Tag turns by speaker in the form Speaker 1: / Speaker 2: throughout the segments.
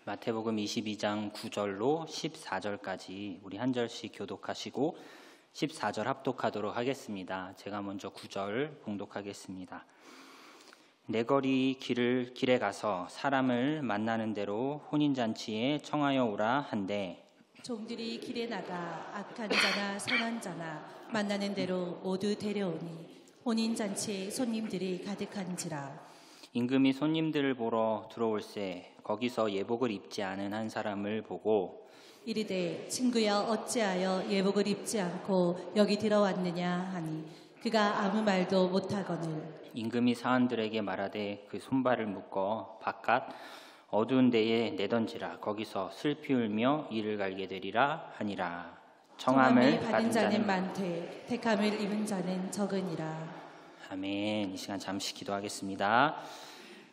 Speaker 1: 마태복음 22장 9절로 14절까지 우리 한 절씩 교독하시고 14절 합독하도록 하겠습니다. 제가 먼저 9절 봉독하겠습니다. 내거리 길에 가서 사람을 만나는 대로 혼인잔치에 청하여 오라 한데,
Speaker 2: 종들이 길에 나가 악한 자나 선한 자나 만나는 대로 모두 데려오니 혼인잔치에 손님들이 가득한지라.
Speaker 1: 임금이 손님들을 보러 들어올새 거기서 예복을 입지 않은 한 사람을 보고
Speaker 2: 이르되 친구여 어찌하여 예복을 입지 않고 여기 들어왔느냐 하니 그가 아무 말도 못하거늘
Speaker 1: 임금이 사람들에게 말하되 그 손발을 묶어 바깥 어두운 데에 내던지라. 거기서 슬피 울며 이를 갈게 되리라 하니라.
Speaker 2: 청함을 받은 자는 많되 택함을 입은 자는 적으니라.
Speaker 1: 아멘. 이 시간 잠시 기도하겠습니다.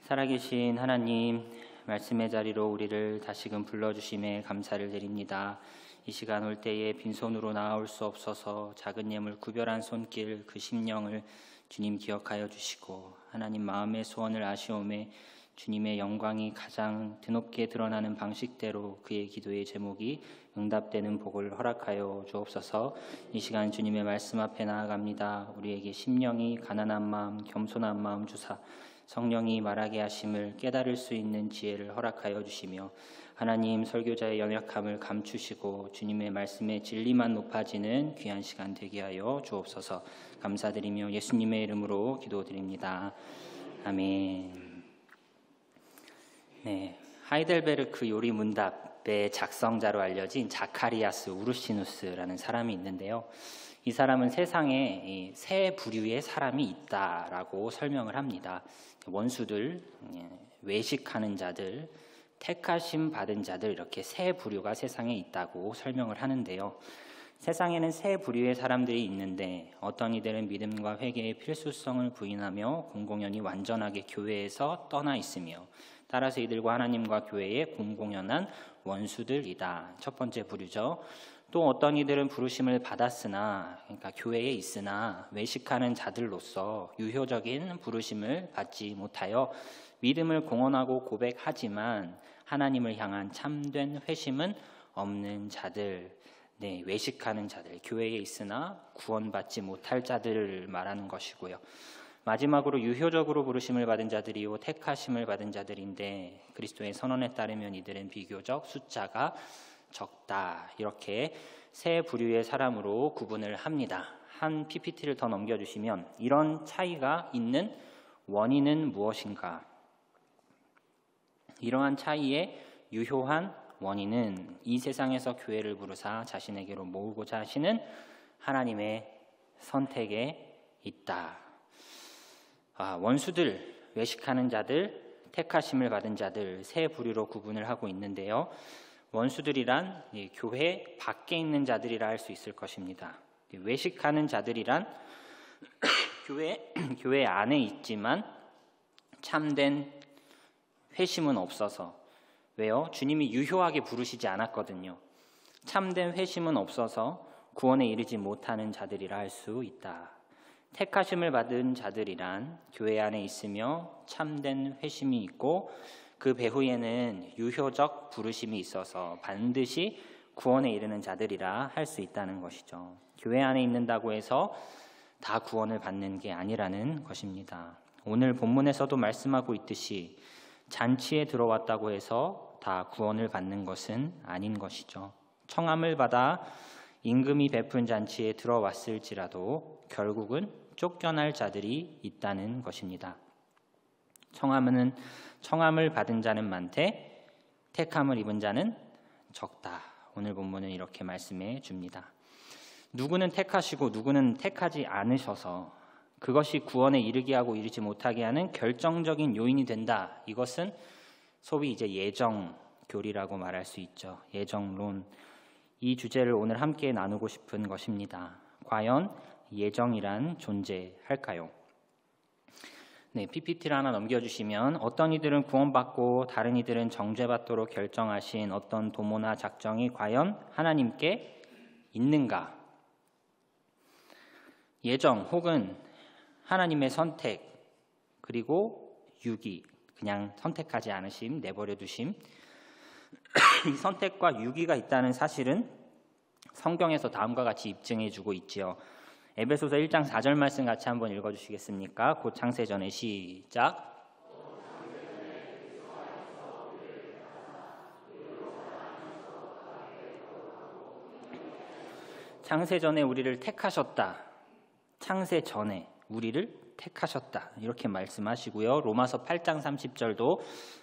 Speaker 1: 살아계신 하나님, 말씀의 자리로 우리를 다시금 불러주심에 감사를 드립니다. 이 시간 올 때에 빈손으로 나아올 수 없어서 작은 예물 구별한 손길 그 심령을 주님 기억하여 주시고, 하나님 마음의 소원을 아시오매 주님의 영광이 가장 드높게 드러나는 방식대로 그의 기도의 제목이 응답되는 복을 허락하여 주옵소서. 이 시간 주님의 말씀 앞에 나아갑니다. 우리에게 심령이 가난한 마음, 겸손한 마음 주사 성령이 말하게 하심을 깨달을 수 있는 지혜를 허락하여 주시며, 하나님 설교자의 연약함을 감추시고 주님의 말씀의 진리만 높아지는 귀한 시간 되게 하여 주옵소서. 감사드리며 예수님의 이름으로 기도드립니다. 아멘. 네, 하이델베르크 요리 문답의 작성자로 알려진 자카리아스 우르시누스라는 사람이 있는데요. 이 사람은 세상에 세 부류의 사람이 있다라고 설명을 합니다. 원수들, 외식하는 자들, 택하심 받은 자들, 이렇게 세 부류가 세상에 있다고 설명을 하는데요. 세상에는 세 부류의 사람들이 있는데 어떤 이들은 믿음과 회개의 필수성을 부인하며 공공연히 완전하게 교회에서 떠나 있으며, 따라서 이들과 하나님과 교회의 공공연한 원수들이다. 첫 번째 부류죠. 또 어떤 이들은 부르심을 받았으나, 그러니까 교회에 있으나 외식하는 자들로서 유효적인 부르심을 받지 못하여 믿음을 공언하고 고백하지만 하나님을 향한 참된 회심은 없는 자들, 네, 외식하는 자들, 교회에 있으나 구원받지 못할 자들을 말하는 것이고요. 마지막으로 유효적으로 부르심을 받은 자들이요 택하심을 받은 자들인데, 그리스도의 선언에 따르면 이들은 비교적 숫자가 적다. 이렇게 세 부류의 사람으로 구분을 합니다. 한 PPT를 더 넘겨주시면 이런 차이가 있는 원인은 무엇인가? 이러한 차이의 유효한 원인은 이 세상에서 교회를 부르사 자신에게로 모으고자 하시는 하나님의 선택에 있다. 원수들, 외식하는 자들, 택하심을 받은 자들 세 부류로 구분을 하고 있는데요. 원수들이란 교회 밖에 있는 자들이라 할 수 있을 것입니다. 외식하는 자들이란 교회 안에 있지만 참된 회심은 없어서, 왜요? 주님이 유효하게 부르시지 않았거든요. 참된 회심은 없어서 구원에 이르지 못하는 자들이라 할 수 있다. 택하심을 받은 자들이란 교회 안에 있으며 참된 회심이 있고 그 배후에는 유효적 부르심이 있어서 반드시 구원에 이르는 자들이라 할 수 있다는 것이죠. 교회 안에 있는다고 해서 다 구원을 받는 게 아니라는 것입니다. 오늘 본문에서도 말씀하고 있듯이 잔치에 들어왔다고 해서 다 구원을 받는 것은 아닌 것이죠. 청함을 받아 임금이 베푼 잔치에 들어왔을지라도 결국은 쫓겨날 자들이 있다는 것입니다. 청함을 받은 자는 많되 택함을 입은 자는 적다. 오늘 본문은 이렇게 말씀해 줍니다. 누구는 택하시고 누구는 택하지 않으셔서 그것이 구원에 이르게 하고 이르지 못하게 하는 결정적인 요인이 된다. 이것은 소위 이제 예정교리라고 말할 수 있죠. 예정론. 이 주제를 오늘 함께 나누고 싶은 것입니다. 과연 예정이란 존재할까요? 네, PPT를 하나 넘겨주시면 어떤 이들은 구원받고 다른 이들은 정죄받도록 결정하신 어떤 도모나 작정이 과연 하나님께 있는가? 예정 혹은 하나님의 선택, 그리고 유기, 그냥 선택하지 않으심, 내버려 두심, 이 선택과 유기가 있다는 사실은 성경에서 다음과 같이 입증해주고 있지요. 에베소서 1장 4절 말씀 같이 한번 읽어주시겠습니까? 곧 창세전에 시작. 창세전에 우리를 택하셨다. 창세전에 우리를 택하셨다. 이렇게 말씀하시고요. 로마서 8장 30절도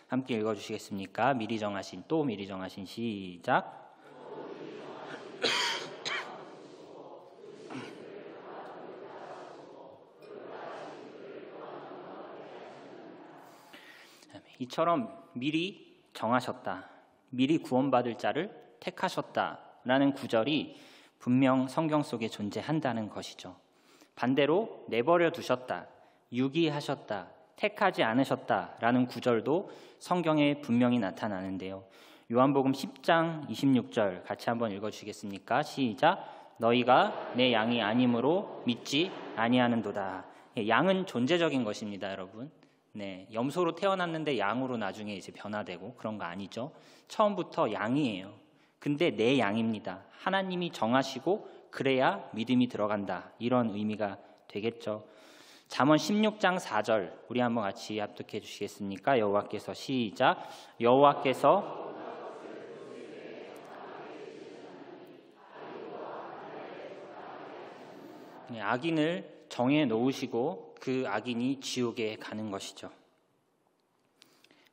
Speaker 1: 함께 읽어주시겠습니까? 미리 정하신 시작. 이처럼 미리 정하셨다. 미리 구원받을 자를 택하셨다라는 구절이 분명 성경 속에 존재한다는 것이죠. 반대로 내버려 두셨다, 유기하셨다, 택하지 않으셨다라는 구절도 성경에 분명히 나타나는데요. 요한복음 10장 26절 같이 한번 읽어주시겠습니까? 시작. 너희가 내 양이 아님으로 믿지 아니하는도다. 양은 존재적인 것입니다, 여러분. 네, 염소로 태어났는데 양으로 나중에 이제 변화되고 그런 거 아니죠. 처음부터 양이에요. 근데 내 양입니다. 하나님이 정하시고 그래야 믿음이 들어간다. 이런 의미가 되겠죠. 잠언 16장 4절 우리 한번 같이 합독해 주시겠습니까? 여호와께서 시작. 여호와께서 악인을 정해 놓으시고 그 악인이 지옥에 가는 것이죠.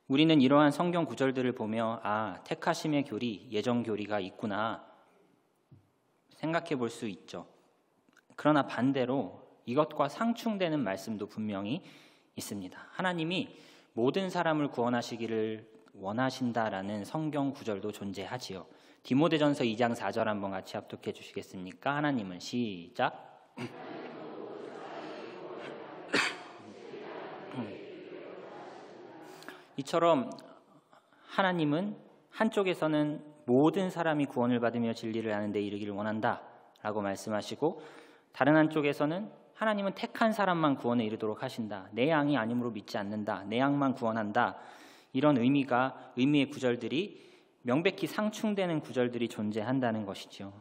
Speaker 1: 우리는 이러한 성경 구절들을 보며 택하심의 교리, 예정 교리가 있구나 생각해 볼 수 있죠. 그러나 반대로 이것과 상충되는 말씀도 분명히 있습니다. 하나님이 모든 사람을 구원하시기를 원하신다라는 성경 구절도 존재하지요. 디모데전서 2장 4절 한번 같이 합독해 주시겠습니까? 하나님은 시작. 이처럼 하나님은 한쪽에서는 모든 사람이 구원을 받으며 진리를 아는 데 이르기를 원한다 라고 말씀하시고, 다른 한쪽에서는 하나님은 택한 사람만 구원에 이르도록 하신다. 내 양이 아님으로 믿지 않는다. 내 양만 구원한다. 이런 의미의 구절들이 명백히 상충되는 구절들이 존재한다는 것이죠.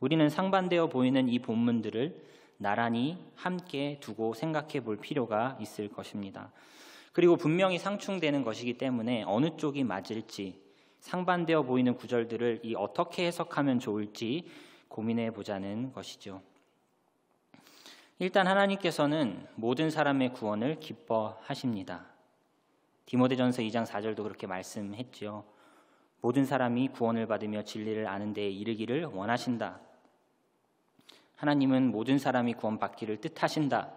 Speaker 1: 우리는 상반되어 보이는 이 본문들을 나란히 함께 두고 생각해 볼 필요가 있을 것입니다. 그리고 분명히 상충되는 것이기 때문에 어느 쪽이 맞을지, 상반되어 보이는 구절들을 어떻게 해석하면 좋을지 고민해 보자는 것이죠. 일단 하나님께서는 모든 사람의 구원을 기뻐하십니다. 디모데전서 2장 4절도 그렇게 말씀했죠. 모든 사람이 구원을 받으며 진리를 아는 데에 이르기를 원하신다. 하나님은 모든 사람이 구원받기를 뜻하신다,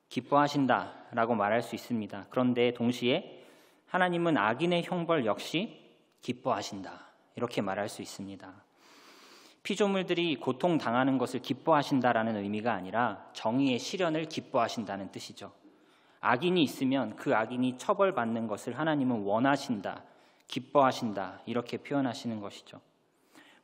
Speaker 1: 기뻐하신다 라고 말할 수 있습니다. 그런데 동시에 하나님은 악인의 형벌 역시 기뻐하신다 이렇게 말할 수 있습니다. 피조물들이 고통당하는 것을 기뻐하신다라는 의미가 아니라 정의의 실현을 기뻐하신다는 뜻이죠. 악인이 있으면 그 악인이 처벌받는 것을 하나님은 원하신다, 기뻐하신다 이렇게 표현하시는 것이죠.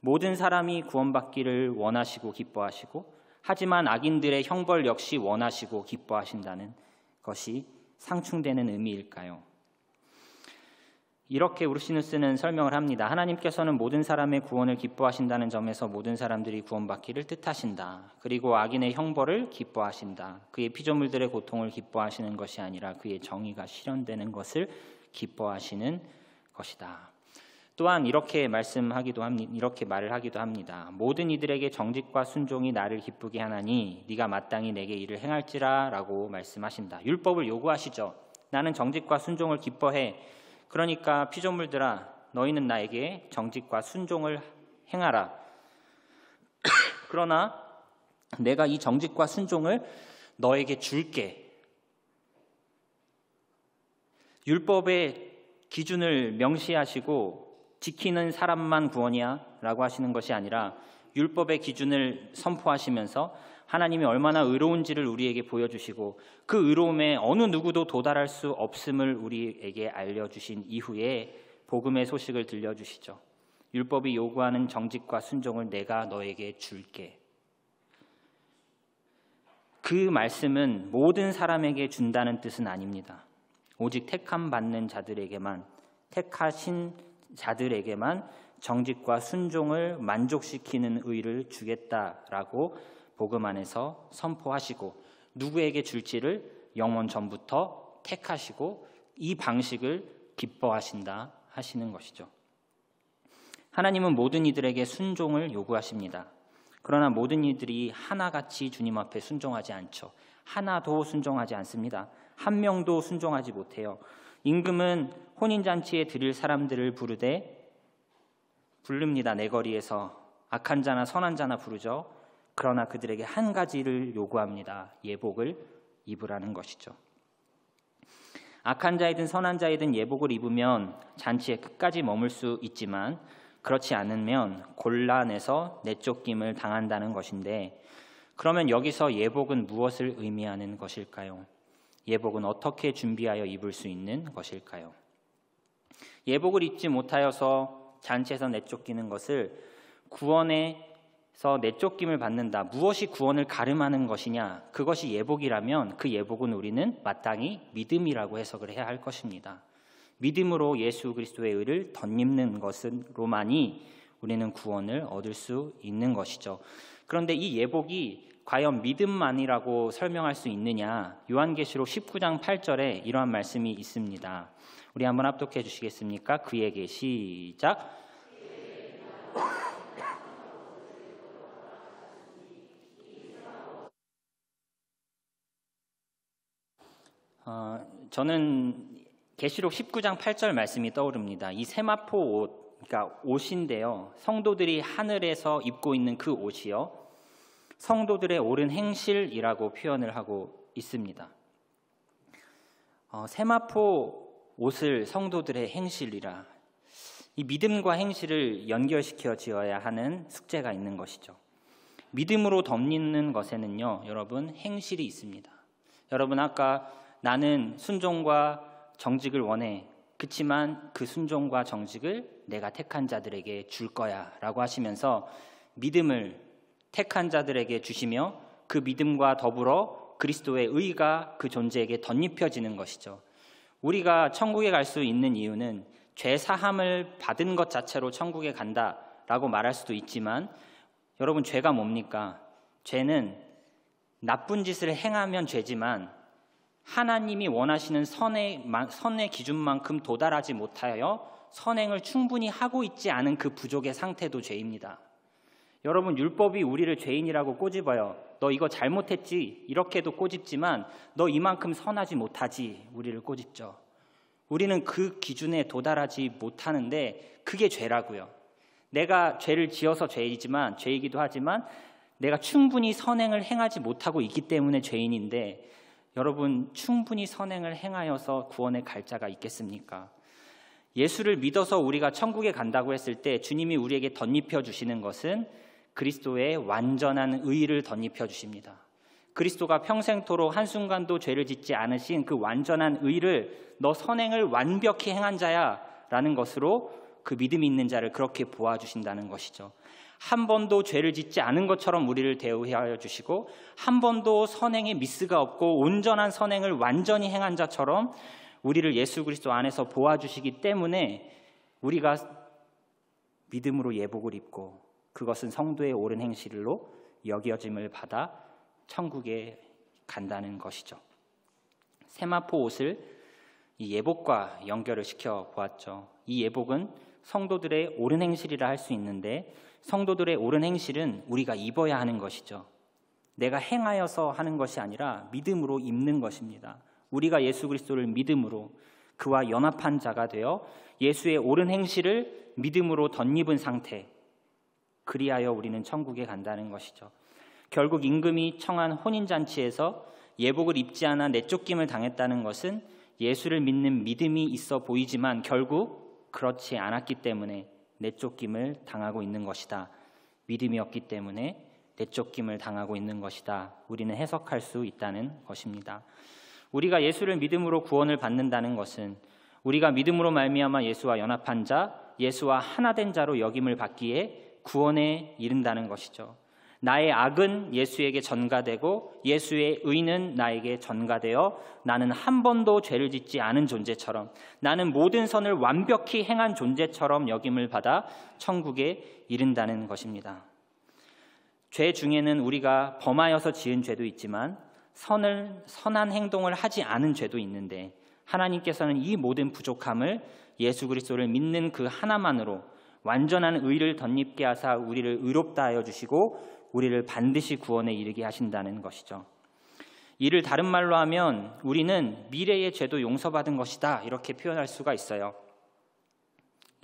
Speaker 1: 모든 사람이 구원받기를 원하시고 기뻐하시고, 하지만 악인들의 형벌 역시 원하시고 기뻐하신다는 것이 상충되는 의미일까요? 이렇게 우르시누스는 설명을 합니다. 하나님께서는 모든 사람의 구원을 기뻐하신다는 점에서 모든 사람들이 구원받기를 뜻하신다. 그리고 악인의 형벌을 기뻐하신다. 그의 피조물들의 고통을 기뻐하시는 것이 아니라 그의 정의가 실현되는 것을 기뻐하시는 것이다. 또한 이렇게 말을 하기도 합니다. 모든 이들에게 정직과 순종이 나를 기쁘게 하나니 네가 마땅히 내게 이를 행할지라 라고 말씀하신다. 율법을 요구하시죠. 나는 정직과 순종을 기뻐해. 그러니까 피조물들아, 너희는 나에게 정직과 순종을 행하라. 그러나 내가 이 정직과 순종을 너에게 줄게. 율법의 기준을 명시하시고 지키는 사람만 구원이야 라고 하시는 것이 아니라 율법의 기준을 선포하시면서 하나님이 얼마나 의로운지를 우리에게 보여주시고 그 의로움에 어느 누구도 도달할 수 없음을 우리에게 알려주신 이후에 복음의 소식을 들려주시죠. 율법이 요구하는 정직과 순종을 내가 너에게 줄게. 그 말씀은 모든 사람에게 준다는 뜻은 아닙니다. 오직 택함 받는 자들에게만, 택하신 자들에게만 정직과 순종을 만족시키는 의를 주겠다라고 복음 안에서 선포하시고 누구에게 줄지를 영원 전부터 택하시고 이 방식을 기뻐하신다 하시는 것이죠. 하나님은 모든 이들에게 순종을 요구하십니다. 그러나 모든 이들이 하나같이 주님 앞에 순종하지 않죠. 하나도 순종하지 않습니다. 한 명도 순종하지 못해요. 임금은 혼인잔치에 드릴 사람들을 부릅니다. 내거리에서 악한 자나 선한 자나 부르죠. 그러나 그들에게 한 가지를 요구합니다. 예복을 입으라는 것이죠. 악한 자이든 선한 자이든 예복을 입으면 잔치에 끝까지 머물 수 있지만 그렇지 않으면 곤란해서 내쫓김을 당한다는 것인데, 그러면 여기서 예복은 무엇을 의미하는 것일까요? 예복은 어떻게 준비하여 입을 수 있는 것일까요? 예복을 입지 못하여서 잔치에서 내쫓기는 것을 구원에서 내쫓김을 받는다. 무엇이 구원을 가름하는 것이냐? 그것이 예복이라면 그 예복은 우리는 마땅히 믿음이라고 해석을 해야 할 것입니다. 믿음으로 예수 그리스도의 의를 덧입는 것으로만이 우리는 구원을 얻을 수 있는 것이죠. 그런데 이 예복이 과연 믿음만이라고 설명할 수 있느냐? 요한계시록 19장 8절에 이러한 말씀이 있습니다. 우리 한번 합독해 주시겠습니까? 그에게 시작. 저는 계시록 19장 8절 말씀이 떠오릅니다. 이 세마포 옷, 그러니까 옷인데요. 성도들이 하늘에서 입고 있는 그 옷이요. 성도들의 옳은 행실이라고 표현을 하고 있습니다. 세마포 옷을 성도들의 행실이라, 이 믿음과 행실을 연결시켜 지어야 하는 숙제가 있는 것이죠. 믿음으로 덧입는 것에는요, 여러분, 행실이 있습니다. 여러분, 아까 나는 순종과 정직을 원해. 그치만 그 순종과 정직을 내가 택한 자들에게 줄 거야 라고 하시면서 믿음을 택한 자들에게 주시며 그 믿음과 더불어 그리스도의 의가 그 존재에게 덧입혀지는 것이죠. 우리가 천국에 갈 수 있는 이유는 죄 사함을 받은 것 자체로 천국에 간다라고 말할 수도 있지만, 여러분, 죄가 뭡니까? 죄는 나쁜 짓을 행하면 죄지만 하나님이 원하시는 선의 기준만큼 도달하지 못하여 선행을 충분히 하고 있지 않은 그 부족의 상태도 죄입니다. 여러분, 율법이 우리를 죄인이라고 꼬집어요. 너 이거 잘못했지 이렇게도 꼬집지만 너 이만큼 선하지 못하지 우리를 꼬집죠. 우리는 그 기준에 도달하지 못하는데 그게 죄라고요. 내가 죄를 지어서 죄이기도 하지만 내가 충분히 선행을 행하지 못하고 있기 때문에 죄인인데, 여러분, 충분히 선행을 행하여서 구원에 갈 자가 있겠습니까? 예수를 믿어서 우리가 천국에 간다고 했을 때 주님이 우리에게 덧입혀 주시는 것은 그리스도의 완전한 의를 덧입혀 주십니다. 그리스도가 평생토록 한순간도 죄를 짓지 않으신 그 완전한 의를 너 선행을 완벽히 행한 자야 라는 것으로 그 믿음이 있는 자를 그렇게 보아주신다는 것이죠. 한 번도 죄를 짓지 않은 것처럼 우리를 대우하여 주시고 한 번도 선행에 미스가 없고 온전한 선행을 완전히 행한 자처럼 우리를 예수 그리스도 안에서 보아주시기 때문에 우리가 믿음으로 예복을 입고 그것은 성도의 옳은 행실로 여겨짐을 받아 천국에 간다는 것이죠. 세마포 옷을 이 예복과 연결을 시켜 보았죠. 이 예복은 성도들의 옳은 행실이라 할 수 있는데 성도들의 옳은 행실은 우리가 입어야 하는 것이죠. 내가 행하여서 하는 것이 아니라 믿음으로 입는 것입니다. 우리가 예수 그리스도를 믿음으로 그와 연합한 자가 되어 예수의 옳은 행실을 믿음으로 덧입은 상태, 그리하여 우리는 천국에 간다는 것이죠. 결국 임금이 청한 혼인잔치에서 예복을 입지 않아 내쫓김을 당했다는 것은 예수를 믿는 믿음이 있어 보이지만 결국 그렇지 않았기 때문에 내쫓김을 당하고 있는 것이다. 믿음이 없기 때문에 내쫓김을 당하고 있는 것이다. 우리는 해석할 수 있다는 것입니다. 우리가 예수를 믿음으로 구원을 받는다는 것은 우리가 믿음으로 말미암아 예수와 연합한 자, 예수와 하나 된 자로 여김을 받기에 구원에 이른다는 것이죠. 나의 악은 예수에게 전가되고 예수의 의는 나에게 전가되어 나는 한 번도 죄를 짓지 않은 존재처럼, 나는 모든 선을 완벽히 행한 존재처럼 여김을 받아 천국에 이른다는 것입니다. 죄 중에는 우리가 범하여서 지은 죄도 있지만 선한 행동을 하지 않은 죄도 있는데, 하나님께서는 이 모든 부족함을 예수 그리스도를 믿는 그 하나만으로 완전한 의를 덧입게 하사 우리를 의롭다 하여 주시고 우리를 반드시 구원에 이르게 하신다는 것이죠. 이를 다른 말로 하면 우리는 미래의 죄도 용서받은 것이다, 이렇게 표현할 수가 있어요.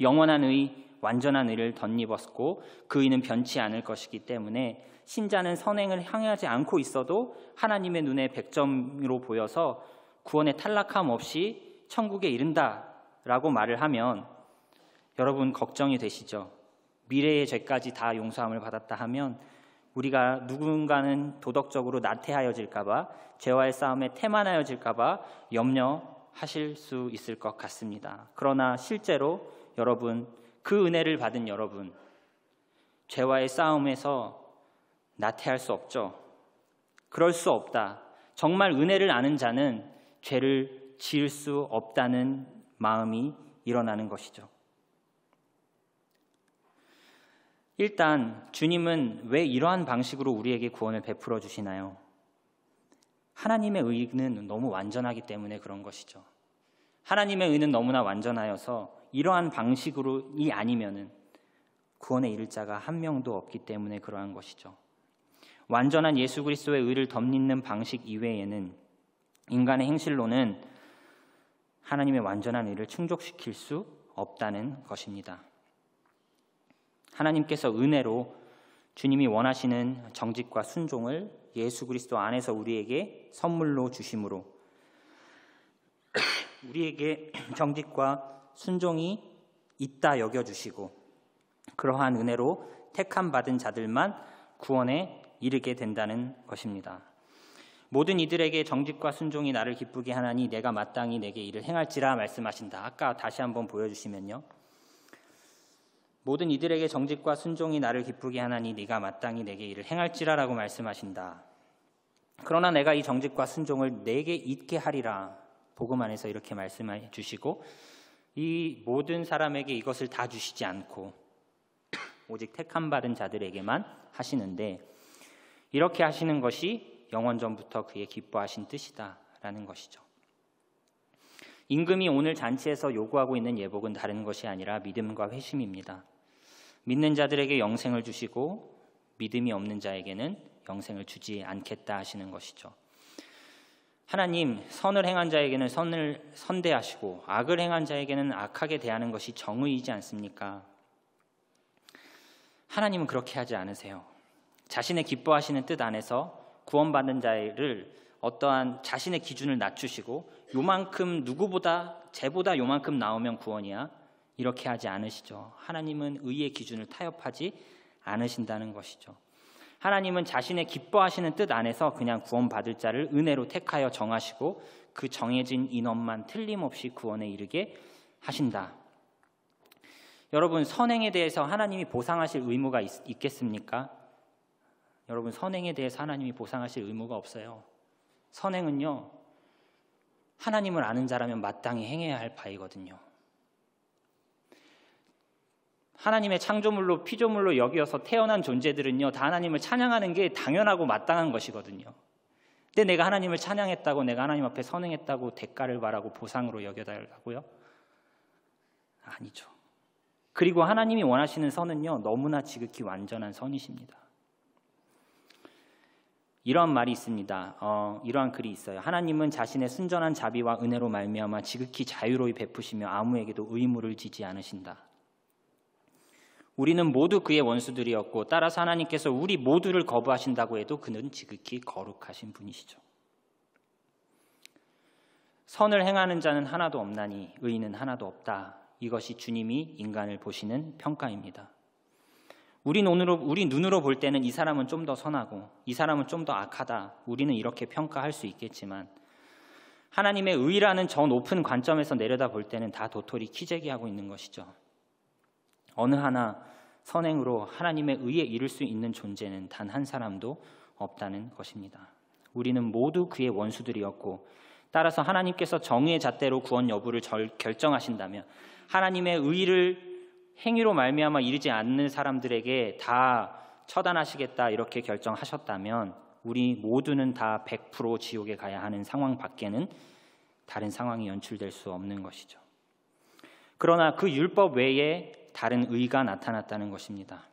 Speaker 1: 영원한 의, 완전한 의를 덧입었고 그 의는 변치 않을 것이기 때문에 신자는 선행을 향하지 않고 있어도 하나님의 눈에 100점으로 보여서 구원에 탈락함 없이 천국에 이른다라고 말을 하면 여러분 걱정이 되시죠? 미래의 죄까지 다 용서함을 받았다 하면 우리가 누군가는 도덕적으로 나태하여질까 봐, 죄와의 싸움에 태만하여질까 봐 염려하실 수 있을 것 같습니다. 그러나 실제로 여러분, 그 은혜를 받은 여러분, 죄와의 싸움에서 나태할 수 없죠. 그럴 수 없다. 정말 은혜를 아는 자는 죄를 지을 수 없다는 마음이 일어나는 것이죠. 일단 주님은 왜 이러한 방식으로 우리에게 구원을 베풀어 주시나요? 하나님의 의는 너무 완전하기 때문에 그런 것이죠. 하나님의 의는 너무나 완전하여서 이러한 방식으로이 아니면은 구원에 이를 자가 한 명도 없기 때문에 그러한 것이죠. 완전한 예수 그리스도의 의를 덧입는 방식 이외에는 인간의 행실로는 하나님의 완전한 의를 충족시킬 수 없다는 것입니다. 하나님께서 은혜로 주님이 원하시는 정직과 순종을 예수 그리스도 안에서 우리에게 선물로 주심으로 우리에게 정직과 순종이 있다 여겨주시고 그러한 은혜로 택함 받은 자들만 구원에 이르게 된다는 것입니다. 모든 이들에게 정직과 순종이 나를 기쁘게 하나니 내가 마땅히 내게 이를 행할지라 말씀하신다. 아까 다시 한번 보여주시면요. 모든 이들에게 정직과 순종이 나를 기쁘게 하나니 네가 마땅히 내게 이를 행할지라라고 말씀하신다. 그러나 내가 이 정직과 순종을 내게 있게 하리라. 복음 안에서 이렇게 말씀해 주시고 이 모든 사람에게 이것을 다 주시지 않고 오직 택함 받은 자들에게만 하시는데, 이렇게 하시는 것이 영원전부터 그의 기뻐하신 뜻이다라는 것이죠. 임금이 오늘 잔치에서 요구하고 있는 예복은 다른 것이 아니라 믿음과 회심입니다. 믿는 자들에게 영생을 주시고 믿음이 없는 자에게는 영생을 주지 않겠다 하시는 것이죠. 하나님, 선을 행한 자에게는 선을 선대하시고 악을 행한 자에게는 악하게 대하는 것이 정의이지 않습니까? 하나님은 그렇게 하지 않으세요. 자신의 기뻐하시는 뜻 안에서 구원받는 자를 어떠한 자신의 기준을 낮추시고 요만큼 누구보다 쟤보다 요만큼 나오면 구원이야, 이렇게 하지 않으시죠. 하나님은 의의 기준을 타협하지 않으신다는 것이죠. 하나님은 자신의 기뻐하시는 뜻 안에서 그냥 구원받을 자를 은혜로 택하여 정하시고 그 정해진 인원만 틀림없이 구원에 이르게 하신다. 여러분, 선행에 대해서 하나님이 보상하실 의무가 있겠습니까? 여러분, 선행에 대해서 하나님이 보상하실 의무가 없어요. 선행은요, 하나님을 아는 자라면 마땅히 행해야 할 바이거든요. 하나님의 창조물로 피조물로 여기어서 태어난 존재들은요, 다 하나님을 찬양하는 게 당연하고 마땅한 것이거든요. 근데 내가 하나님을 찬양했다고, 내가 하나님 앞에 선행했다고 대가를 바라고 보상으로 여겨달라고요? 아니죠. 그리고 하나님이 원하시는 선은요, 너무나 지극히 완전한 선이십니다. 이러한 말이 있습니다. 이러한 글이 있어요. 하나님은 자신의 순전한 자비와 은혜로 말미암아 지극히 자유로이 베푸시며 아무에게도 의무를 지지 않으신다. 우리는 모두 그의 원수들이었고 따라서 하나님께서 우리 모두를 거부하신다고 해도 그는 지극히 거룩하신 분이시죠. 선을 행하는 자는 하나도 없나니 의인은 하나도 없다. 이것이 주님이 인간을 보시는 평가입니다. 우리 눈으로 볼 때는 이 사람은 좀 더 선하고 이 사람은 좀 더 악하다, 우리는 이렇게 평가할 수 있겠지만 하나님의 의라는 저 높은 관점에서 내려다 볼 때는 다 도토리 키재기하고 있는 것이죠. 어느 하나 선행으로 하나님의 의에 이를 수 있는 존재는 단 한 사람도 없다는 것입니다. 우리는 모두 그의 원수들이었고, 따라서 하나님께서 정의의 잣대로 구원 여부를 결정하신다면, 하나님의 의를 행위로 말미암아 이르지 않는 사람들에게 다 처단하시겠다 이렇게 결정하셨다면, 우리 모두는 다 100% 지옥에 가야 하는 상황 밖에는 다른 상황이 연출될 수 없는 것이죠. 그러나 그 율법 외에 다른 의가 나타났다는 것입니다.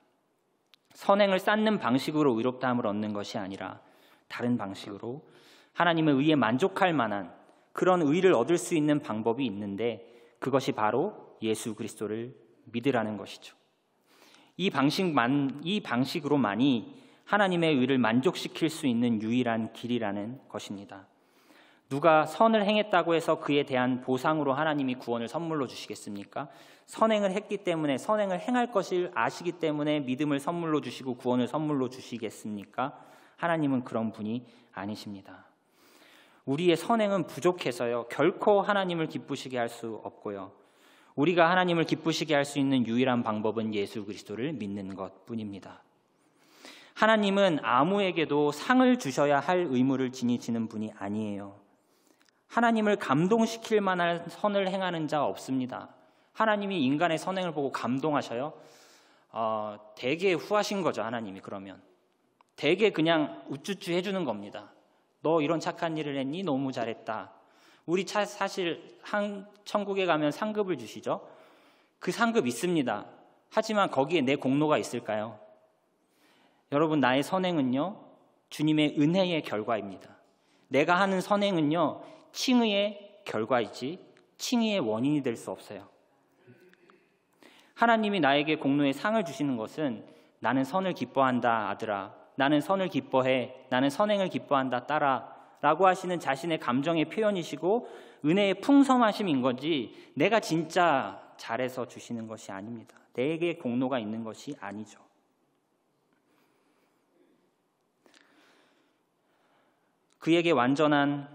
Speaker 1: 선행을 쌓는 방식으로 의롭다함을 얻는 것이 아니라 다른 방식으로 하나님의 의에 만족할 만한 그런 의를 얻을 수 있는 방법이 있는데, 그것이 바로 예수 그리스도를 믿으라는 것이죠. 이 방식으로만이 하나님의 의를 만족시킬 수 있는 유일한 길이라는 것입니다. 누가 선을 행했다고 해서 그에 대한 보상으로 하나님이 구원을 선물로 주시겠습니까? 선행을 했기 때문에, 선행을 행할 것을 아시기 때문에 믿음을 선물로 주시고 구원을 선물로 주시겠습니까? 하나님은 그런 분이 아니십니다. 우리의 선행은 부족해서요, 결코 하나님을 기쁘시게 할 수 없고요, 우리가 하나님을 기쁘시게 할 수 있는 유일한 방법은 예수 그리스도를 믿는 것뿐입니다. 하나님은 아무에게도 상을 주셔야 할 의무를 지니시는 분이 아니에요. 하나님을 감동시킬 만한 선을 행하는 자 없습니다. 하나님이 인간의 선행을 보고 감동하셔요? 되게 후하신 거죠. 하나님이 그러면 되게 그냥 우쭈쭈 해주는 겁니다. 너 이런 착한 일을 했니? 너무 잘했다. 우리 사실 천국에 가면 상급을 주시죠. 그 상급 있습니다. 하지만 거기에 내 공로가 있을까요? 여러분, 나의 선행은요, 주님의 은혜의 결과입니다. 내가 하는 선행은요, 칭의의 결과이지 칭의의 원인이 될 수 없어요. 하나님이 나에게 공로의 상을 주시는 것은 나는 선을 기뻐한다 아들아, 나는 선을 기뻐해, 나는 선행을 기뻐한다 딸아 라고 하시는 자신의 감정의 표현이시고 은혜의 풍성하심인 거지, 내가 진짜 잘해서 주시는 것이 아닙니다. 내게 공로가 있는 것이 아니죠. 그에게 완전한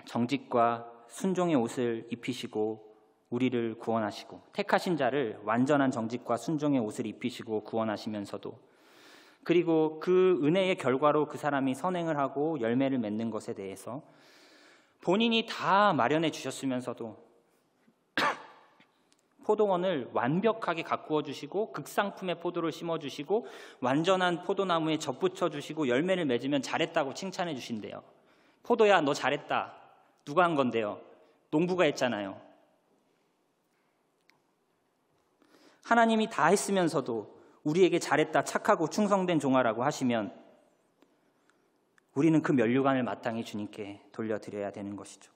Speaker 1: 정직과 순종의 옷을 입히시고 우리를 구원하시고, 택하신 자를 완전한 정직과 순종의 옷을 입히시고 구원하시면서도, 그리고 그 은혜의 결과로 그 사람이 선행을 하고 열매를 맺는 것에 대해서 본인이 다 마련해 주셨으면서도 포도원을 완벽하게 가꾸어 주시고 극상품의 포도를 심어 주시고 완전한 포도나무에 접붙여 주시고 열매를 맺으면 잘했다고 칭찬해 주신대요. 포도야, 너 잘했다. 누가 한 건데요? 농부가 했잖아요. 하나님이 다 했으면서도 우리에게 잘했다, 착하고 충성된 종아라고 하시면 우리는 그 면류관을 마땅히 주님께 돌려드려야 되는 것이죠.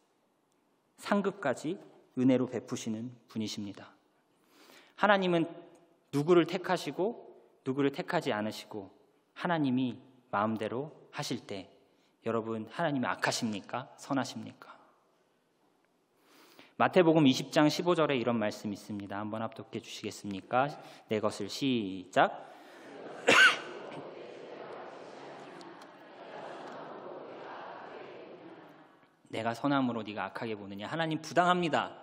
Speaker 1: 상급까지 은혜로 베푸시는 분이십니다. 하나님은 누구를 택하시고 누구를 택하지 않으시고 하나님이 마음대로 하실 때, 여러분, 하나님이 악하십니까? 선하십니까? 마태복음 20장 15절에 이런 말씀이 있습니다. 한번 합독해 주시겠습니까? 내 것을 시작. 내가 선함으로 네가 악하게 보느냐. 하나님 부당합니다.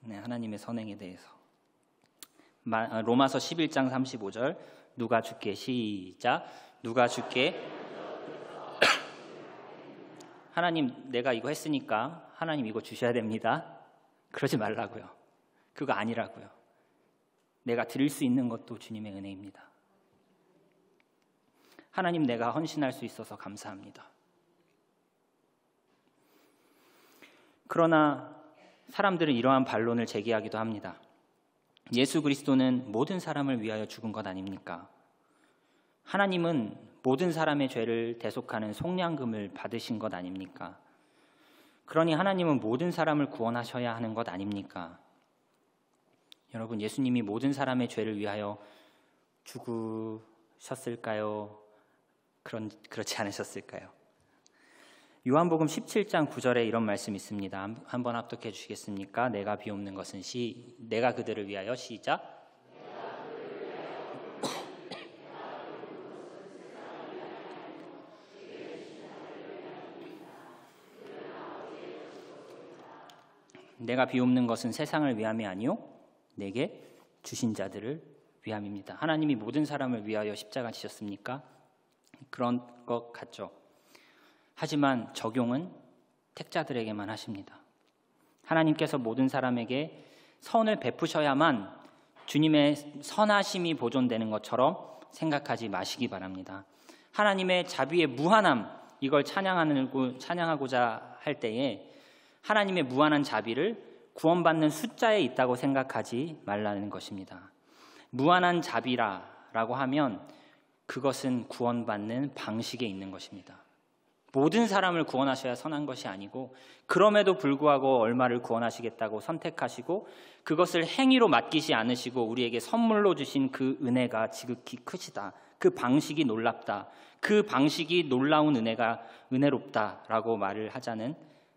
Speaker 1: 네, 하나님의 선행에 대해서. 로마서 11장 35절 누가 주께 시작. 누가 주께. 하나님, 내가 이거 했으니까 하나님 이거 주셔야 됩니다. 그러지 말라고요. 그거 아니라고요. 내가 드릴 수 있는 것도 주님의 은혜입니다. 하나님, 내가 헌신할 수 있어서 감사합니다. 그러나 사람들은 이러한 반론을 제기하기도 합니다. 예수 그리스도는 모든 사람을 위하여 죽은 것 아닙니까? 하나님은 모든 사람의 죄를 대속하는 속량금을 받으신 것 아닙니까? 그러니 하나님은 모든 사람을 구원하셔야 하는 것 아닙니까? 여러분, 예수님이 모든 사람의 죄를 위하여 죽으셨을까요? 그렇지 않으셨을까요? 요한복음 17장 9절에 이런 말씀이 있습니다. 한번 합독해 주시겠습니까? 내가 비옵는 것은 내가 그들을 위하여 시작. 내가 비옵는 것은 세상을 위함이 아니요 내게 주신 자들을 위함입니다. 하나님이 모든 사람을 위하여 십자가 지셨습니까? 그런 것 같죠. 하지만 적용은 택자들에게만 하십니다. 하나님께서 모든 사람에게 선을 베푸셔야만 주님의 선하심이 보존되는 것처럼 생각하지 마시기 바랍니다. 하나님의 자비의 무한함, 이걸 찬양하고자 할 때에 하나님의 무한한 자비를 구원받는 숫자에 있다고 생각하지 말라는 것입니다. 무한한 자비라고 하면 그것은 구원받는 방식에 있는 것입니다. 모든 사람을 구원하셔야 선한 것이 아니고 그럼에도 불구하고 얼마를 구원하시겠다고 선택하시고 그것을 행위로 맡기지 않으시고 우리에게 선물로 주신 그 은혜가 지극히 크시다. 그 방식이 놀랍다. 그 방식이 놀라운 은혜롭다라고 말을 하자는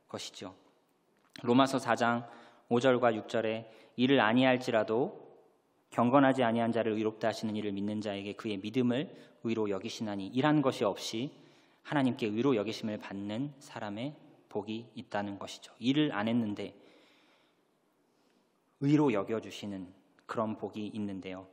Speaker 1: 것이죠. 로마서 4장 5절과 6절에 이를 아니할지라도 경건하지 아니한 자를 의롭다 하시는 이를 믿는 자에게 그의 믿음을 의로 여기시나니 이란 것이 없이 하나님께 의로 여기심을 받는 사람의 복이 있다는 것이죠. 일을 안 했는데 의로 여겨주시는 그런 복이 있는데요.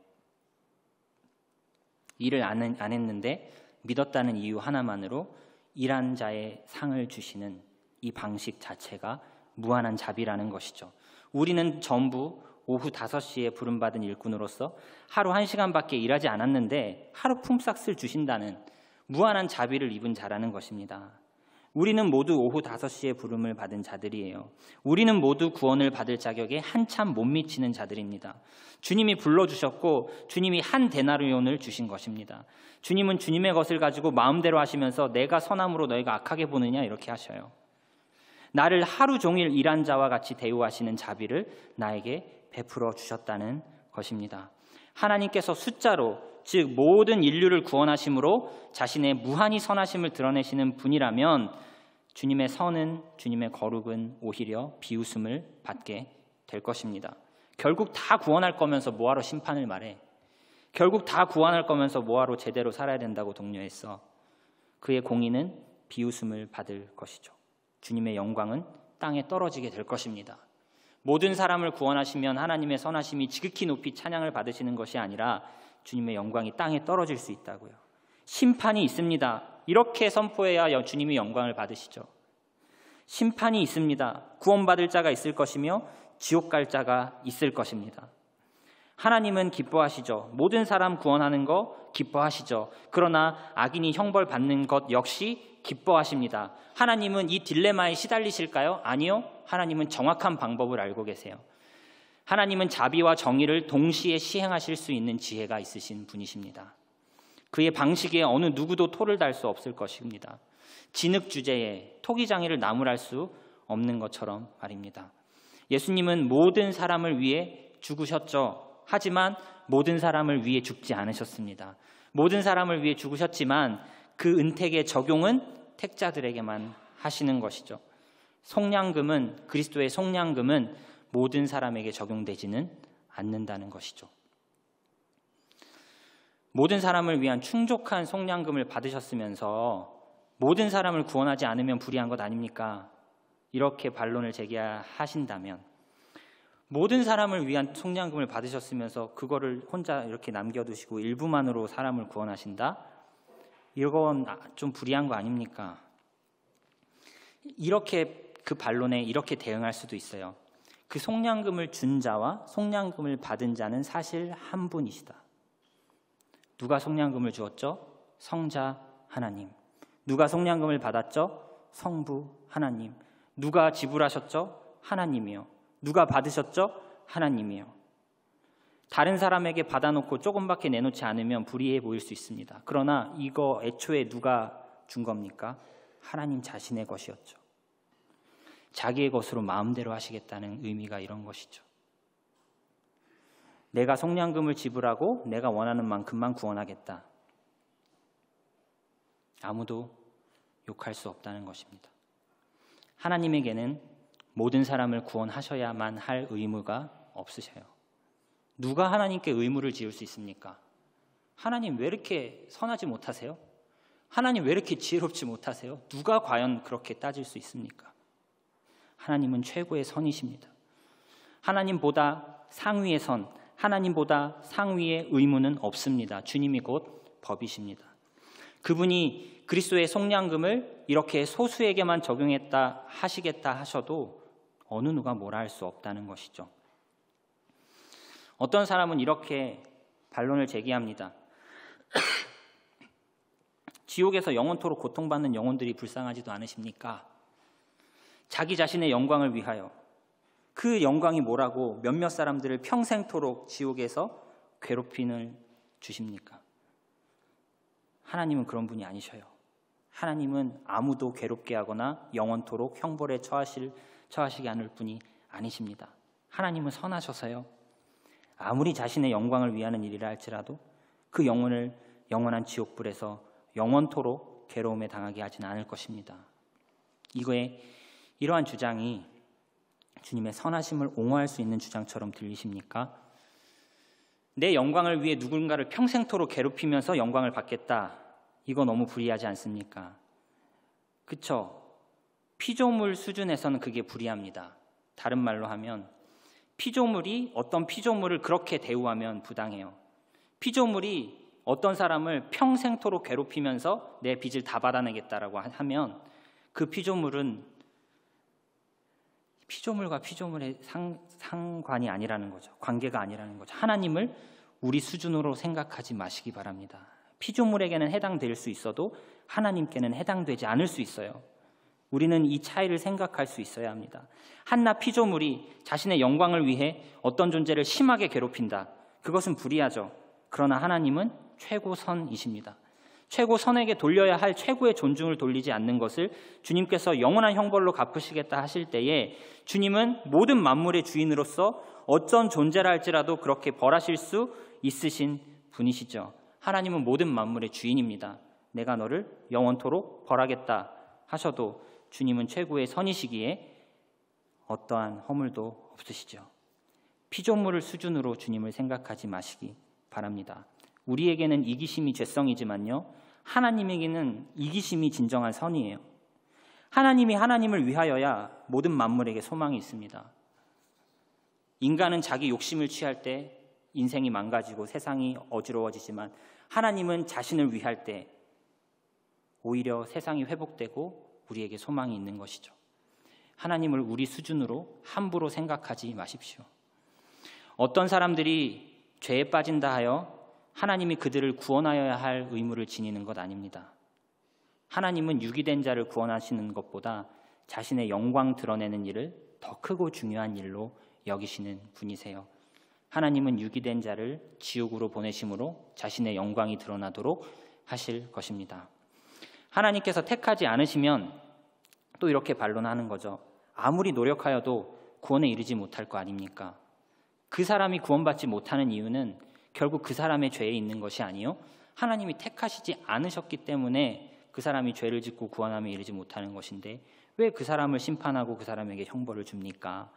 Speaker 1: 일을 안 했는데 믿었다는 이유 하나만으로 일한 자의 상을 주시는 이 방식 자체가 무한한 자비라는 것이죠. 우리는 전부 오후 5시에 부름받은 일꾼으로서 하루 1시간밖에 일하지 않았는데 하루 품삯을 주신다는 무한한 자비를 입은 자라는 것입니다. 우리는 모두 오후 5시에 부름을 받은 자들이에요. 우리는 모두 구원을 받을 자격에 한참 못 미치는 자들입니다. 주님이 불러주셨고 주님이 한 데나리온을 주신 것입니다. 주님은 주님의 것을 가지고 마음대로 하시면서 내가 선함으로 너희가 악하게 보느냐 이렇게 하셔요. 나를 하루 종일 일한 자와 같이 대우하시는 자비를 나에게 베풀어 주셨다는 것입니다. 하나님께서 숫자로 즉 모든 인류를 구원하심으로 자신의 무한히 선하심을 드러내시는 분이라면 주님의 선은 주님의 거룩은 오히려 비웃음을 받게 될 것입니다. 결국 다 구원할 거면서 뭐하러 심판을 말해. 결국 다 구원할 거면서 뭐하러 제대로 살아야 된다고 독려했어. 그의 공의는 비웃음을 받을 것이죠. 주님의 영광은 땅에 떨어지게 될 것입니다. 모든 사람을 구원하시면 하나님의 선하심이 지극히 높이 찬양을 받으시는 것이 아니라 주님의 영광이 땅에 떨어질 수 있다고요. 심판이 있습니다. 이렇게 선포해야 주님이 영광을 받으시죠. 심판이 있습니다. 구원받을 자가 있을 것이며 지옥 갈 자가 있을 것입니다. 하나님은 기뻐하시죠. 모든 사람 구원하는 거 기뻐하시죠. 그러나 악인이 형벌 받는 것 역시 기뻐하십니다. 하나님은 이 딜레마에 시달리실까요? 아니요. 하나님은 정확한 방법을 알고 계세요. 하나님은 자비와 정의를 동시에 시행하실 수 있는 지혜가 있으신 분이십니다. 그의 방식에 어느 누구도 토를 달 수 없을 것입니다. 진흙 주제에 토기장이를 나무랄 수 없는 것처럼 말입니다. 예수님은 모든 사람을 위해 죽으셨죠. 하지만 모든 사람을 위해 죽지 않으셨습니다. 모든 사람을 위해 죽으셨지만 그 은택의 적용은 택자들에게만 하시는 것이죠. 속량금은 그리스도의 속량금은 모든 사람에게 적용되지는 않는다는 것이죠. 모든 사람을 위한 충족한 속량금을 받으셨으면서 모든 사람을 구원하지 않으면 불의한 것 아닙니까? 이렇게 반론을 제기하신다면 모든 사람을 위한 속량금을 받으셨으면서 그거를 혼자 이렇게 남겨두시고 일부만으로 사람을 구원하신다? 이건 좀 불의한 거 아닙니까? 이렇게 그 반론에 이렇게 대응할 수도 있어요. 그 속량금을 준 자와 속량금을 받은 자는 사실 한 분이시다. 누가 속량금을 주었죠? 성자 하나님. 누가 속량금을 받았죠? 성부 하나님. 누가 지불하셨죠? 하나님이요. 누가 받으셨죠? 하나님이요. 다른 사람에게 받아놓고 조금밖에 내놓지 않으면 불의해 보일 수 있습니다. 그러나 이거 애초에 누가 준 겁니까? 하나님 자신의 것이었죠. 자기의 것으로 마음대로 하시겠다는 의미가 이런 것이죠. 내가 속량금을 지불하고 내가 원하는 만큼만 구원하겠다. 아무도 욕할 수 없다는 것입니다. 하나님에게는 모든 사람을 구원하셔야만 할 의무가 없으셔요. 누가 하나님께 의무를 지을 수 있습니까? 하나님 왜 이렇게 선하지 못하세요? 하나님 왜 이렇게 지혜롭지 못하세요? 누가 과연 그렇게 따질 수 있습니까? 하나님은 최고의 선이십니다. 하나님보다 상위의 선, 하나님보다 상위의 의무는 없습니다. 주님이 곧 법이십니다. 그분이 그리스도의 속량금을 이렇게 소수에게만 적용했다 하시겠다 하셔도 어느 누가 뭐라 할 수 없다는 것이죠. 어떤 사람은 이렇게 반론을 제기합니다. 지옥에서 영원토록 고통받는 영혼들이 불쌍하지도 않으십니까? 자기 자신의 영광을 위하여 그 영광이 뭐라고 몇몇 사람들을 평생토록 지옥에서 괴롭힘을 주십니까? 하나님은 그런 분이 아니셔요. 하나님은 아무도 괴롭게 하거나 영원토록 형벌에 처하시게 않을 분이 아니십니다. 하나님은 선하셔서요. 아무리 자신의 영광을 위하는 일이라 할지라도 그 영혼을 영원한 지옥불에서 영원토록 괴로움에 당하게 하지는 않을 것입니다. 이러한 주장이 주님의 선하심을 옹호할 수 있는 주장처럼 들리십니까? 내 영광을 위해 누군가를 평생토록 괴롭히면서 영광을 받겠다. 이거 너무 불의하지 않습니까? 그쵸? 피조물 수준에서는 그게 불의합니다. 다른 말로 하면 피조물이 어떤 피조물을 그렇게 대우하면 부당해요. 피조물이 어떤 사람을 평생토록 괴롭히면서 내 빚을 다 받아내겠다라고 하면 그 피조물은 피조물과 피조물의 상관이 아니라는 거죠. 관계가 아니라는 거죠. 하나님을 우리 수준으로 생각하지 마시기 바랍니다. 피조물에게는 해당될 수 있어도 하나님께는 해당되지 않을 수 있어요. 우리는 이 차이를 생각할 수 있어야 합니다. 한낱 피조물이 자신의 영광을 위해 어떤 존재를 심하게 괴롭힌다. 그것은 불의하죠. 그러나 하나님은 최고선이십니다. 최고선에게 돌려야 할 최고의 존중을 돌리지 않는 것을 주님께서 영원한 형벌로 갚으시겠다 하실 때에 주님은 모든 만물의 주인으로서 어떤 존재라 할지라도 그렇게 벌하실 수 있으신 분이시죠. 하나님은 모든 만물의 주인입니다. 내가 너를 영원토록 벌하겠다 하셔도 주님은 최고의 선이시기에 어떠한 허물도 없으시죠. 피조물을 수준으로 주님을 생각하지 마시기 바랍니다. 우리에게는 이기심이 죄성이지만요, 하나님에게는 이기심이 진정한 선이에요. 하나님이 하나님을 위하여야 모든 만물에게 소망이 있습니다. 인간은 자기 욕심을 취할 때 인생이 망가지고 세상이 어지러워지지만 하나님은 자신을 위할 때 오히려 세상이 회복되고 우리에게 소망이 있는 것이죠. 하나님을 우리 수준으로 함부로 생각하지 마십시오. 어떤 사람들이 죄에 빠진다 하여 하나님이 그들을 구원하여야 할 의무를 지니는 것 아닙니다. 하나님은 유기된 자를 구원하시는 것보다 자신의 영광 드러내는 일을 더 크고 중요한 일로 여기시는 분이세요. 하나님은 유기된 자를 지옥으로 보내심으로 자신의 영광이 드러나도록 하실 것입니다. 하나님께서 택하지 않으시면 또 이렇게 반론하는 거죠. 아무리 노력하여도 구원에 이르지 못할 거 아닙니까? 그 사람이 구원받지 못하는 이유는 결국 그 사람의 죄에 있는 것이 아니요, 하나님이 택하시지 않으셨기 때문에 그 사람이 죄를 짓고 구원함에 이르지 못하는 것인데 왜 그 사람을 심판하고 그 사람에게 형벌을 줍니까?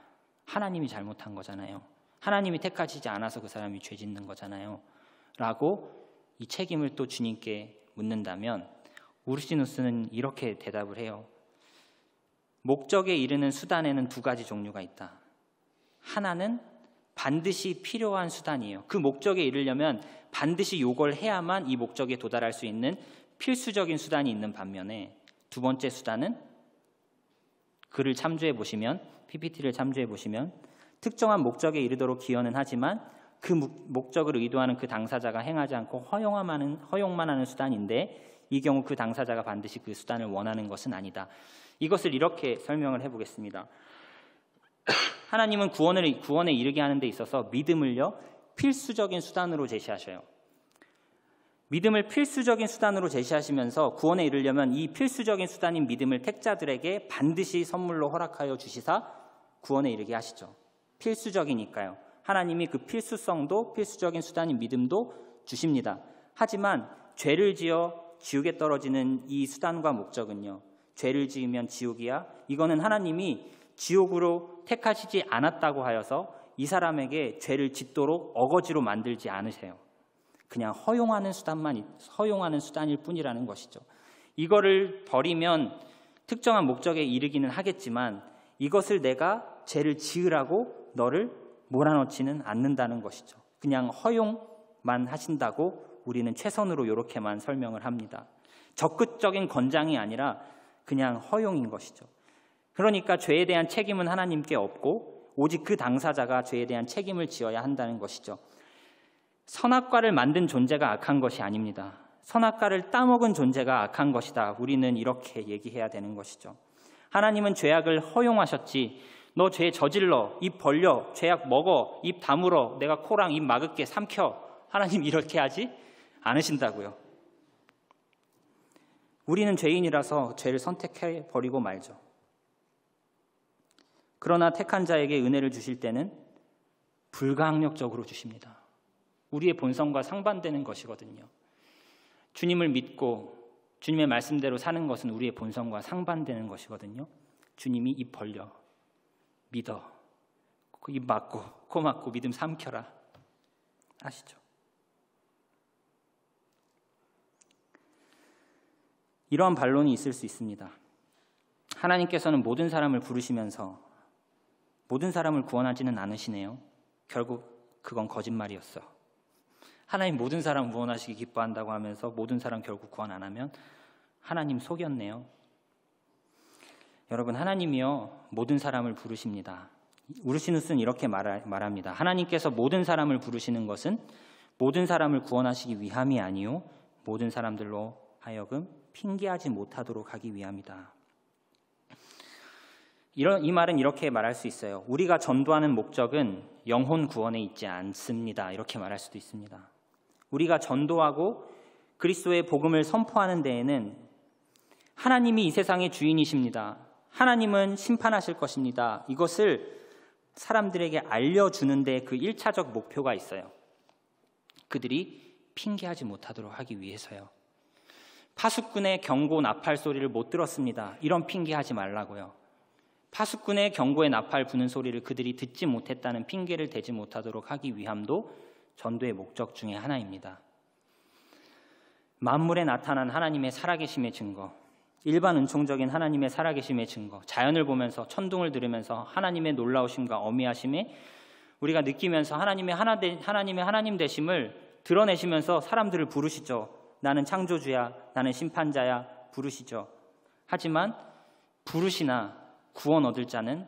Speaker 1: 하나님이 잘못한 거잖아요. 하나님이 택하시지 않아서 그 사람이 죄 짓는 거잖아요. 라고 이 책임을 또 주님께 묻는다면 우르시누스는 이렇게 대답을 해요. 목적에 이르는 수단에는 두 가지 종류가 있다. 하나는 반드시 필요한 수단이에요. 그 목적에 이르려면 반드시 요걸 해야만 이 목적에 도달할 수 있는 필수적인 수단이 있는 반면에 두 번째 수단은 글을 참조해 보시면, PPT를 참조해 보시면 특정한 목적에 이르도록 기여는 하지만 그 목적을 의도하는 그 당사자가 행하지 않고 허용만 하는 수단인데 이 경우 그 당사자가 반드시 그 수단을 원하는 것은 아니다. 이것을 이렇게 설명을 해보겠습니다. 하나님은 구원에 이르게 하는 데 있어서 믿음을요, 필수적인 수단으로 제시하셔요. 믿음을 필수적인 수단으로 제시하시면서 구원에 이르려면 이 필수적인 수단인 믿음을 택자들에게 반드시 선물로 허락하여 주시사 구원에 이르게 하시죠. 필수적이니까요. 하나님이 그 필수성도 필수적인 수단인 믿음도 주십니다. 하지만 죄를 지어 지옥에 떨어지는 이 수단과 목적은요, 죄를 지으면 지옥이야, 이거는 하나님이 지옥으로 택하시지 않았다고 하여서 이 사람에게 죄를 짓도록 어거지로 만들지 않으세요. 그냥 허용하는 수단일 뿐이라는 것이죠. 이거를 버리면 특정한 목적에 이르기는 하겠지만 이것을 내가 죄를 지으라고 너를 몰아넣지는 않는다는 것이죠. 그냥 허용만 하신다고 우리는 최선으로 이렇게만 설명을 합니다. 적극적인 권장이 아니라 그냥 허용인 것이죠. 그러니까 죄에 대한 책임은 하나님께 없고 오직 그 당사자가 죄에 대한 책임을 지어야 한다는 것이죠. 선악과를 만든 존재가 악한 것이 아닙니다. 선악과를 따먹은 존재가 악한 것이다. 우리는 이렇게 얘기해야 되는 것이죠. 하나님은 죄악을 허용하셨지 너 죄 저질러, 입 벌려, 죄악 먹어, 입 다물어, 내가 코랑 입 막을게, 삼켜. 하나님 이렇게 하지 않으신다고요. 우리는 죄인이라서 죄를 선택해버리고 말죠. 그러나 택한 자에게 은혜를 주실 때는 불가항력적으로 주십니다. 우리의 본성과 상반되는 것이거든요. 주님을 믿고 주님의 말씀대로 사는 것은 우리의 본성과 상반되는 것이거든요. 주님이 입 벌려, 믿어, 입 막고, 코 막고 믿음 삼켜라. 아시죠? 이러한 반론이 있을 수 있습니다. 하나님께서는 모든 사람을 부르시면서 모든 사람을 구원하지는 않으시네요. 결국 그건 거짓말이었어. 하나님 모든 사람 구원하시기 기뻐한다고 하면서 모든 사람 결국 구원 안 하면 하나님 속였네요. 여러분, 하나님이요 모든 사람을 부르십니다. 우르시누스는 이렇게 말합니다. 하나님께서 모든 사람을 부르시는 것은 모든 사람을 구원하시기 위함이 아니요 모든 사람들로 하여금 핑계하지 못하도록 하기 위함이다. 이 말은 이렇게 말할 수 있어요. 우리가 전도하는 목적은 영혼 구원에 있지 않습니다. 이렇게 말할 수도 있습니다. 우리가 전도하고 그리스도의 복음을 선포하는 데에는 하나님이 이 세상의 주인이십니다. 하나님은 심판하실 것입니다. 이것을 사람들에게 알려주는 데 그 1차적 목표가 있어요. 그들이 핑계하지 못하도록 하기 위해서요. 파수꾼의 경고 나팔 소리를 못 들었습니다. 이런 핑계하지 말라고요. 파수꾼의 경고의 나팔 부는 소리를 그들이 듣지 못했다는 핑계를 대지 못하도록 하기 위함도 전도의 목적 중에 하나입니다. 만물에 나타난 하나님의 살아계심의 증거, 일반 은총적인 하나님의 살아계심의 증거, 자연을 보면서 천둥을 들으면서 하나님의 놀라우심과 어미하심에 우리가 느끼면서 하나님의 하나님 되심을 드러내시면서 사람들을 부르시죠. 나는 창조주야, 나는 심판자야 부르시죠. 하지만 부르시나 구원 얻을 자는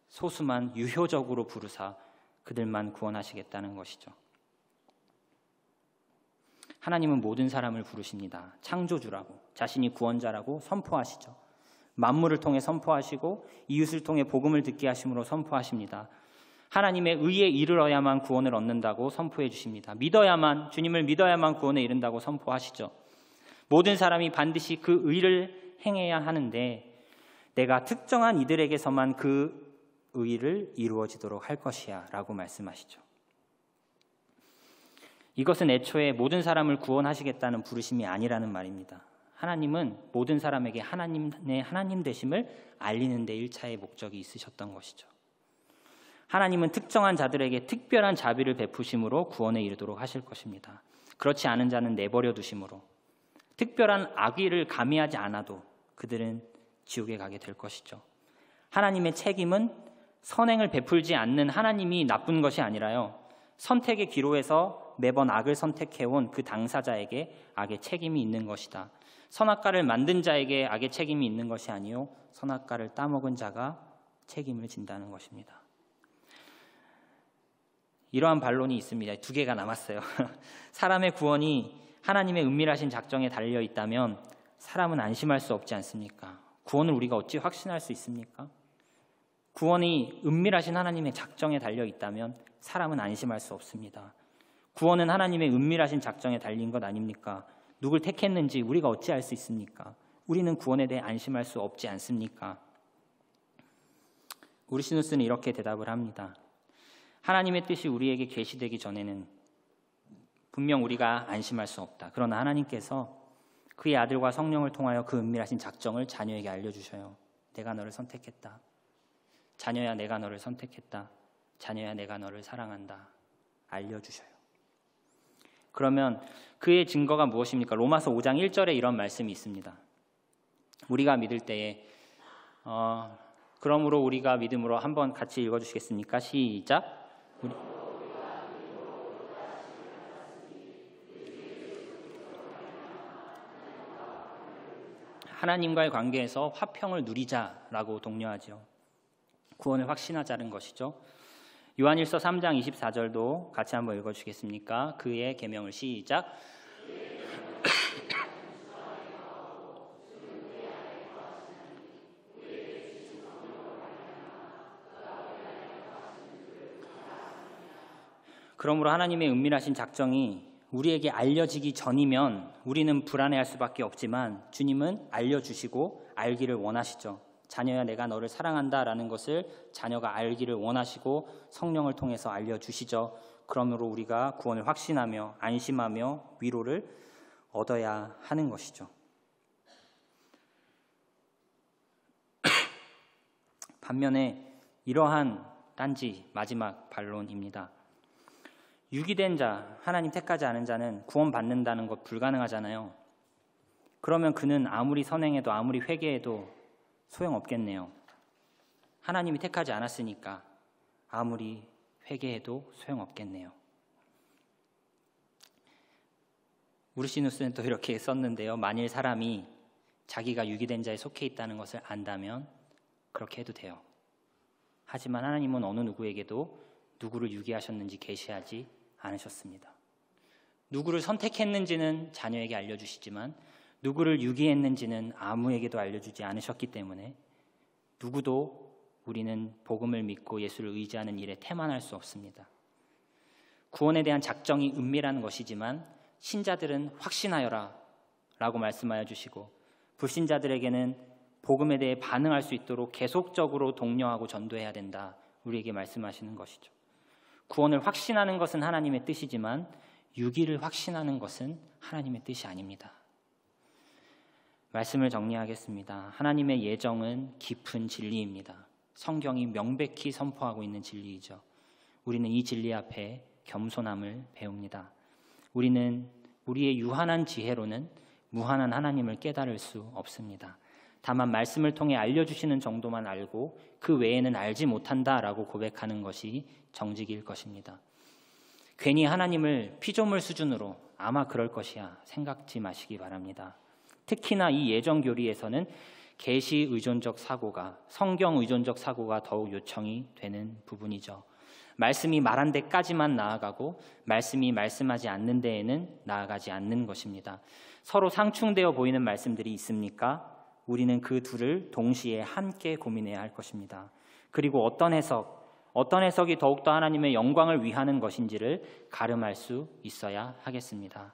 Speaker 1: 소수만 유효적으로 부르사 그들만 구원하시겠다는 것이죠. 하나님은 모든 사람을 부르십니다. 창조주라고, 자신이 구원자라고 선포하시죠. 만물을 통해 선포하시고 이웃을 통해 복음을 듣게 하심으로 선포하십니다. 하나님의 의에 이르러야만 구원을 얻는다고 선포해 주십니다. 주님을 믿어야만 구원에 이른다고 선포하시죠. 모든 사람이 반드시 그 의를 행해야 하는데 내가 특정한 이들에게서만 그 의를 이루어지도록 할 것이야 라고 말씀하시죠. 이것은 애초에 모든 사람을 구원하시겠다는 부르심이 아니라는 말입니다. 하나님은 모든 사람에게 하나님의 하나님 되심을 알리는 데 1차의 목적이 있으셨던 것이죠. 하나님은 특정한 자들에게 특별한 자비를 베푸심으로 구원에 이르도록 하실 것입니다. 그렇지 않은 자는 내버려 두심으로 특별한 악의를 가미하지 않아도 그들은 지옥에 가게 될 것이죠. 하나님의 책임은 선행을 베풀지 않는 하나님이 나쁜 것이 아니라요. 선택의 기로에서 매번 악을 선택해온 그 당사자에게 악의 책임이 있는 것이다. 선악과를 만든 자에게 악의 책임이 있는 것이 아니요 선악과를 따먹은 자가 책임을 진다는 것입니다. 이러한 반론이 있습니다. 2개가 남았어요. 사람의 구원이 하나님의 은밀하신 작정에 달려 있다면 사람은 안심할 수 없지 않습니까? 구원을 우리가 어찌 확신할 수 있습니까? 구원이 은밀하신 하나님의 작정에 달려 있다면 사람은 안심할 수 없습니다. 구원은 하나님의 은밀하신 작정에 달린 것 아닙니까? 누굴 택했는지 우리가 어찌 알 수 있습니까? 우리는 구원에 대해 안심할 수 없지 않습니까? 우르시누스는 이렇게 대답을 합니다. 하나님의 뜻이 우리에게 계시되기 전에는 분명 우리가 안심할 수 없다. 그러나 하나님께서 그의 아들과 성령을 통하여 그 은밀하신 작정을 자녀에게 알려주셔요. 내가 너를 선택했다. 자녀야, 내가 너를 선택했다. 자녀야, 내가 너를 사랑한다. 알려주셔요. 그러면 그의 증거가 무엇입니까? 로마서 5장 1절에 이런 말씀이 있습니다. 우리가 믿을 때에 그러므로 우리가 믿음으로 한번 같이 읽어주시겠습니까? 시작. 하나님과의 관계에서 화평을 누리자라고 독려하죠. 구원을 확신하자는 것이죠. 요한일서 3장 24절도 같이 한번 읽어주시겠습니까? 그의 계명을 시작. 그러므로 하나님의 은밀하신 작정이 우리에게 알려지기 전이면 우리는 불안해할 수밖에 없지만 주님은 알려주시고 알기를 원하시죠. 자녀야 내가 너를 사랑한다라는 것을 자녀가 알기를 원하시고 성령을 통해서 알려주시죠. 그러므로 우리가 구원을 확신하며 안심하며 위로를 얻어야 하는 것이죠. 반면에 이러한 딴지 마지막 반론입니다. 유기된 자, 하나님 택하지 않은 자는 구원받는다는 것 불가능하잖아요. 그러면 그는 아무리 선행해도 아무리 회개해도 소용없겠네요. 하나님이 택하지 않았으니까 아무리 회개해도 소용없겠네요. 우르시누스는 또 이렇게 썼는데요. 만일 사람이 자기가 유기된 자에 속해 있다는 것을 안다면 그렇게 해도 돼요. 하지만 하나님은 어느 누구에게도 누구를 유기하셨는지 계시하지 않으셨습니다. 누구를 선택했는지는 자녀에게 알려주시지만 누구를 유기했는지는 아무에게도 알려주지 않으셨기 때문에 누구도 우리는 복음을 믿고 예수를 의지하는 일에 태만할 수 없습니다. 구원에 대한 작정이 은밀한 것이지만 신자들은 확신하여라 라고 말씀하여 주시고 불신자들에게는 복음에 대해 반응할 수 있도록 계속적으로 독려하고 전도해야 된다, 우리에게 말씀하시는 것이죠. 구원을 확신하는 것은 하나님의 뜻이지만 유기를 확신하는 것은 하나님의 뜻이 아닙니다. 말씀을 정리하겠습니다. 하나님의 예정은 깊은 진리입니다. 성경이 명백히 선포하고 있는 진리이죠. 우리는 이 진리 앞에 겸손함을 배웁니다. 우리는 우리의 유한한 지혜로는 무한한 하나님을 깨달을 수 없습니다. 다만 말씀을 통해 알려주시는 정도만 알고 그 외에는 알지 못한다라고 고백하는 것이 정직일 것입니다. 괜히 하나님을 피조물 수준으로 아마 그럴 것이야 생각지 마시기 바랍니다. 특히나 이 예정 교리에서는 계시 의존적 사고가, 성경 의존적 사고가 더욱 요청이 되는 부분이죠. 말씀이 말한 데까지만 나아가고 말씀이 말씀하지 않는 데에는 나아가지 않는 것입니다. 서로 상충되어 보이는 말씀들이 있습니까? 우리는 그 둘을 동시에 함께 고민해야 할 것입니다. 그리고 어떤 해석이 더욱더 하나님의 영광을 위하는 것인지를 가름할 수 있어야 하겠습니다.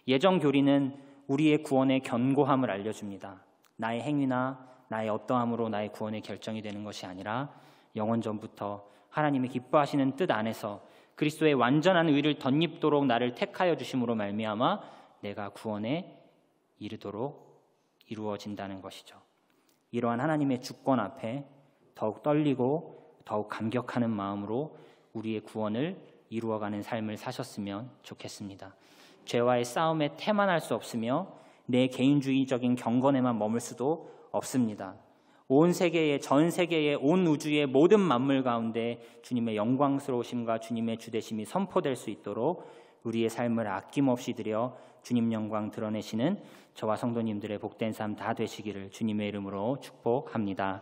Speaker 1: 예정 교리는 우리의 구원의 견고함을 알려줍니다. 나의 행위나 나의 어떠함으로 나의 구원의 결정이 되는 것이 아니라 영원 전부터 하나님이 기뻐하시는 뜻 안에서 그리스도의 완전한 의를 덧입도록 나를 택하여 주심으로 말미암아 내가 구원에 이르도록 이루어진다는 것이죠. 이러한 하나님의 주권 앞에 더욱 떨리고 더욱 감격하는 마음으로 우리의 구원을 이루어가는 삶을 사셨으면 좋겠습니다. 죄와의 싸움에 태만할 수 없으며 내 개인주의적인 경건에만 머물 수도 없습니다. 온 세계의, 전 세계의, 온 우주의 모든 만물 가운데 주님의 영광스러우심과 주님의 주되심이 선포될 수 있도록 우리의 삶을 아낌없이 드려 주님 영광 드러내시는 저와 성도님들의 복된 삶 다 되시기를 주님의 이름으로 축복합니다.